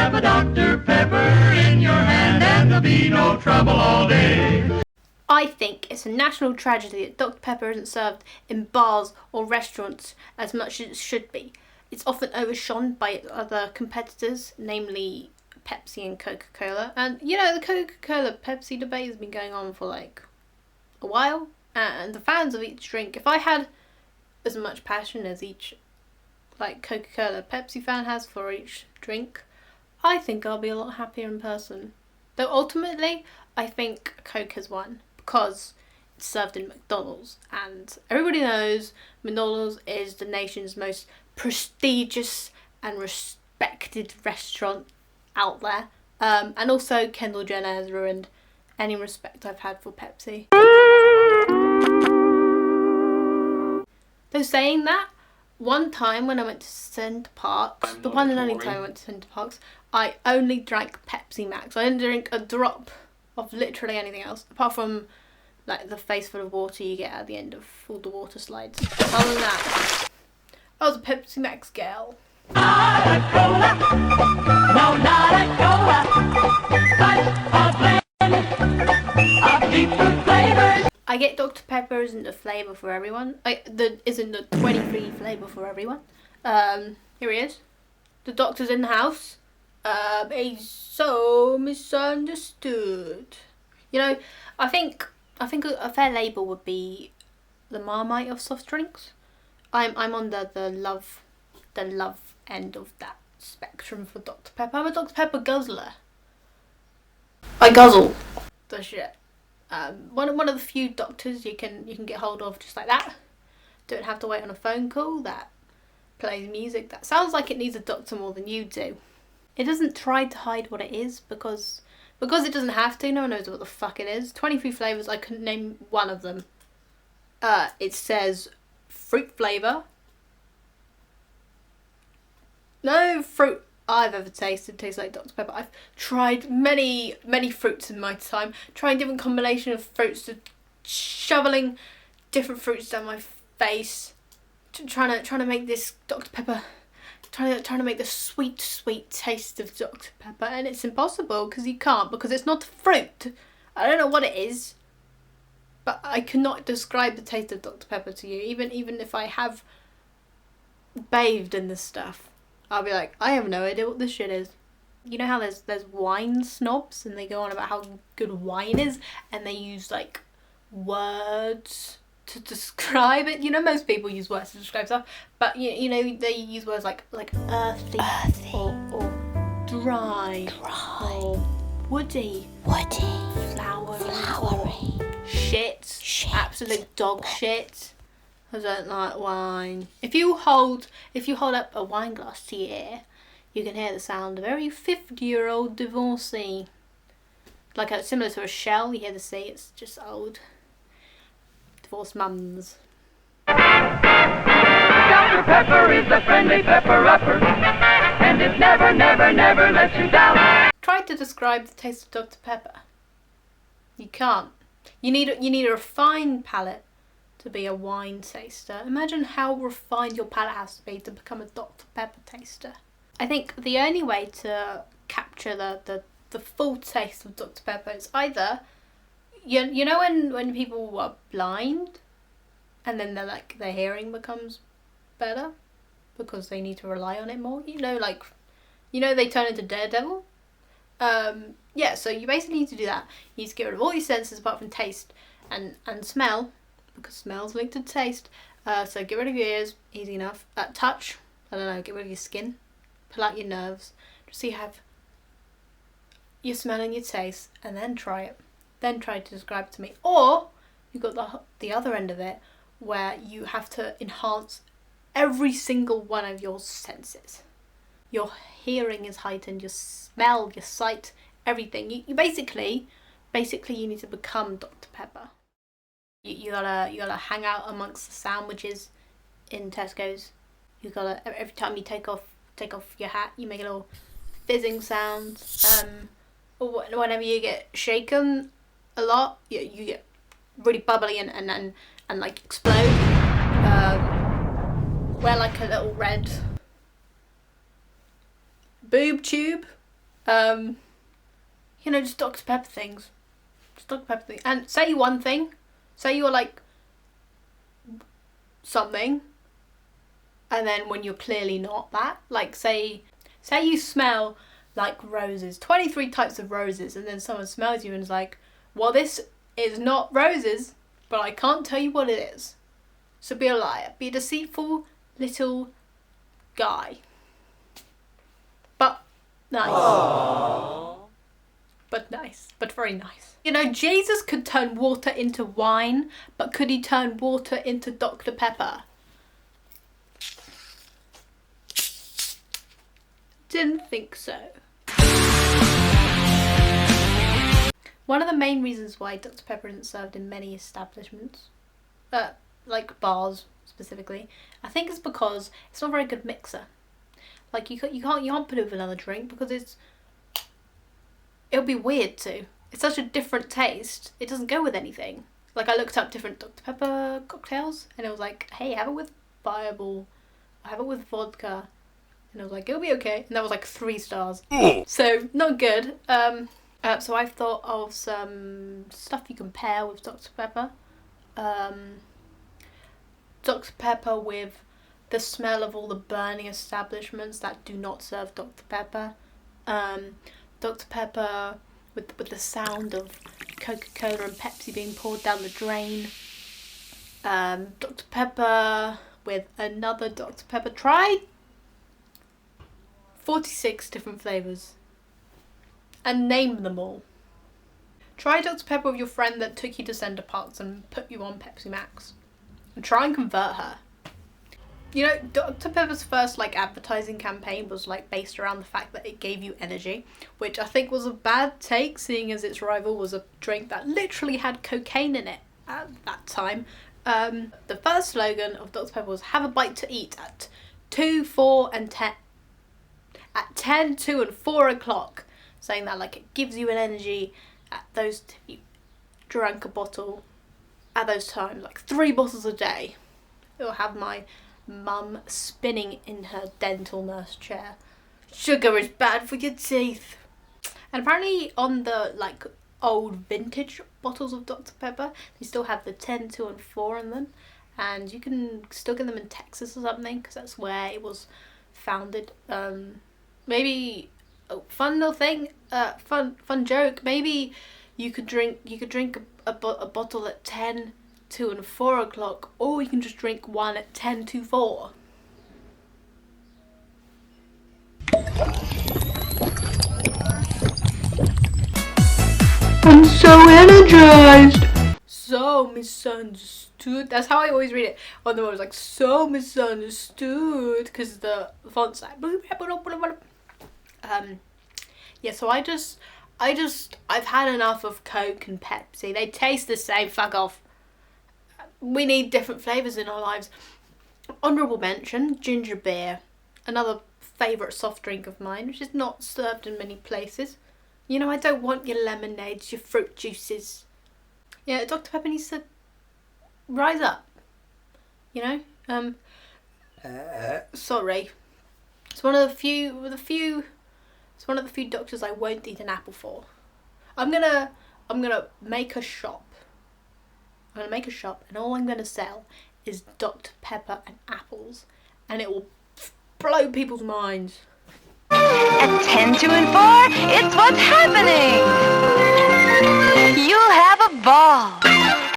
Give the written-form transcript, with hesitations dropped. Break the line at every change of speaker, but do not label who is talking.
have a Dr. Pepper in your hand and there'll be no trouble all day.
I think it's a national tragedy that Dr. Pepper isn't served in bars or restaurants as much as it should be. It's often overshone by its other competitors, namely Pepsi and Coca-Cola. And, you know, the Coca-Cola-Pepsi debate has been going on for, like, a while. And the fans of each drink, if I had as much passion as each, like, Coca-Cola-Pepsi fan has for each drink, I think I'll be a lot happier in person. Though ultimately, I think Coke has won because it's served in McDonald's. And everybody knows McDonald's is the nation's most prestigious and respected restaurant out there. And also Kendall Jenner has ruined any respect I've had for Pepsi. Though saying that, one time when I went to Center Parcs, the one and only time I went to Center Parcs, I only drank Pepsi Max. I didn't drink a drop of literally anything else, apart from like the face full of water you get at the end of all the water slides. Other than that, I was a Pepsi Max girl.
Not a cola, no, not a cola, but a blend of deep fruit flavors.
I get Dr. Pepper isn't the flavour for everyone. Isn't the 23 flavour for everyone. Here he is. The doctor's in the house. He's so misunderstood. You know, I think a fair label would be the Marmite of soft drinks. I'm on the love end of that spectrum for Dr. Pepper. I'm a Dr. Pepper guzzler. I guzzle the shit. One of the few doctors you can get hold of just like that. Don't have to wait on a phone call that plays music that sounds like it needs a doctor more than you do. It doesn't try to hide what it is because it doesn't have to. No one knows what the fuck it is. 23 flavours, I couldn't name one of them. It says fruit flavour. No fruit I've ever tasted tastes like Dr. Pepper. I've tried many fruits in my time, trying different combination of fruits, shoveling different fruits down my face, trying to make this Dr. Pepper, trying to make the sweet taste of Dr. Pepper, and it's impossible because you can't, because it's not fruit. I don't know what it is, but I cannot describe the taste of Dr. Pepper to you, even if I have bathed in this stuff. I'll be like, I have no idea what this shit is. You know how there's wine snobs and they go on about how good wine is and they use like words to describe it. You know, most people use words to describe stuff, but you know they use words like earthy. Or dry. Or woody. Flowery. Shit. Absolute dog shit. I don't like wine. If you hold up a wine glass to your ear, you can hear the sound of every 50-year-old divorcee. Like similar to a shell, you hear the sea. It's just old divorced mums.
Dr. Pepper is a friendly pepper-upper, and it never lets you down.
Try to describe the taste of Dr. Pepper. You can't. You need a refined palate to be a wine taster. Imagine how refined your palate has to be to become a Dr. Pepper taster. I think the only way to capture the full taste of Dr. Pepper is either, you know when people are blind and then their hearing becomes better because they need to rely on it more. You know they turn into Daredevil. Yeah, so you basically need to do that. You need to get rid of all your senses apart from taste and smell, because smell's linked to taste. So get rid of your ears, easy enough. Touch, I don't know, get rid of your skin. Pull out your nerves. Just so you have your smell and your taste, and then try it. Then try to describe it to me. Or you've got the other end of it, where you have to enhance every single one of your senses. Your hearing is heightened, your smell, your sight, everything. You basically you need to become Dr. Pepper. You gotta hang out amongst the sandwiches in Tesco's. You gotta, every time you take off your hat, you make a little fizzing sound. Or whenever you get shaken a lot, you get really bubbly and like explode. Wear like a little red boob tube You know, just Dr. Pepper things. Just Dr. Pepper things. And say one thing. Say you're like something. And then when you're clearly not that. Like say you smell like roses. 23 types of roses. And then someone smells you and is like, well, this is not roses, but I can't tell you what it is. So be a liar. Be a deceitful little guy. But nice.
Aww.
But nice. But very nice. You know, Jesus could turn water into wine, but could he turn water into Dr. Pepper? Didn't think so. One of the main reasons why Dr. Pepper isn't served in many establishments, like bars specifically, I think it's because it's not a very good mixer. Like you can't put it with another drink because it'll be weird too. It's such a different taste. It doesn't go with anything. Like I looked up different Dr. Pepper cocktails and it was like, hey, have it with Fireball, have it with vodka, and I was like, it'll be okay. And that was like 3 stars. So not good. So I've thought of some stuff you can pair with Dr. Pepper. Dr. Pepper with the smell of all the burning establishments that do not serve Dr. Pepper. Dr. Pepper with the sound of Coca-Cola and Pepsi being poured down the drain. Dr. Pepper with another Dr. Pepper. Try 46 different flavours. And name them all. Try Dr. Pepper with your friend that took you to Center Parcs and put you on Pepsi Max. And try and convert her. You know, Dr. Pepper's first advertising campaign was based around the fact that it gave you energy, which I think was a bad take, seeing as its rival was a drink that literally had cocaine in it at that time. The first slogan of Dr. Pepper was "Have a bite to eat" at 2, 4 and 10. At 10, 2 and 4 o'clock. Saying that it gives you an energy at those, you drank a bottle at those times, 3 bottles a day. It'll have my mum spinning in her dental nurse chair. Sugar is bad for your teeth. And apparently on the old vintage bottles of Dr. Pepper, they still have the 10, 2 and 4 in them. And you can still get them in Texas or something, because that's where it was founded. Maybe... Oh, fun little thing, fun joke. Maybe you could drink a bottle at 10, 2 and 4 o'clock, or you can just drink one at 10 to 4. I'm so energized. So misunderstood. That's how I always read it on the website. So misunderstood, because the font's like. Yeah, so I've had enough of Coke and Pepsi. They taste the same, fuck off. We need different flavours in our lives. Honourable mention, ginger beer. Another favourite soft drink of mine, which is not served in many places. You know, I don't want your lemonades, your fruit juices. Yeah, Dr. Pepper needs to rise up. You know? Sorry. It's one of the few doctors I won't eat an apple for. I'm gonna make a shop. I'm gonna make a shop, and all I'm gonna sell is Dr. Pepper and apples, and it will blow people's minds.
At 10, 2 and 4, it's what's happening.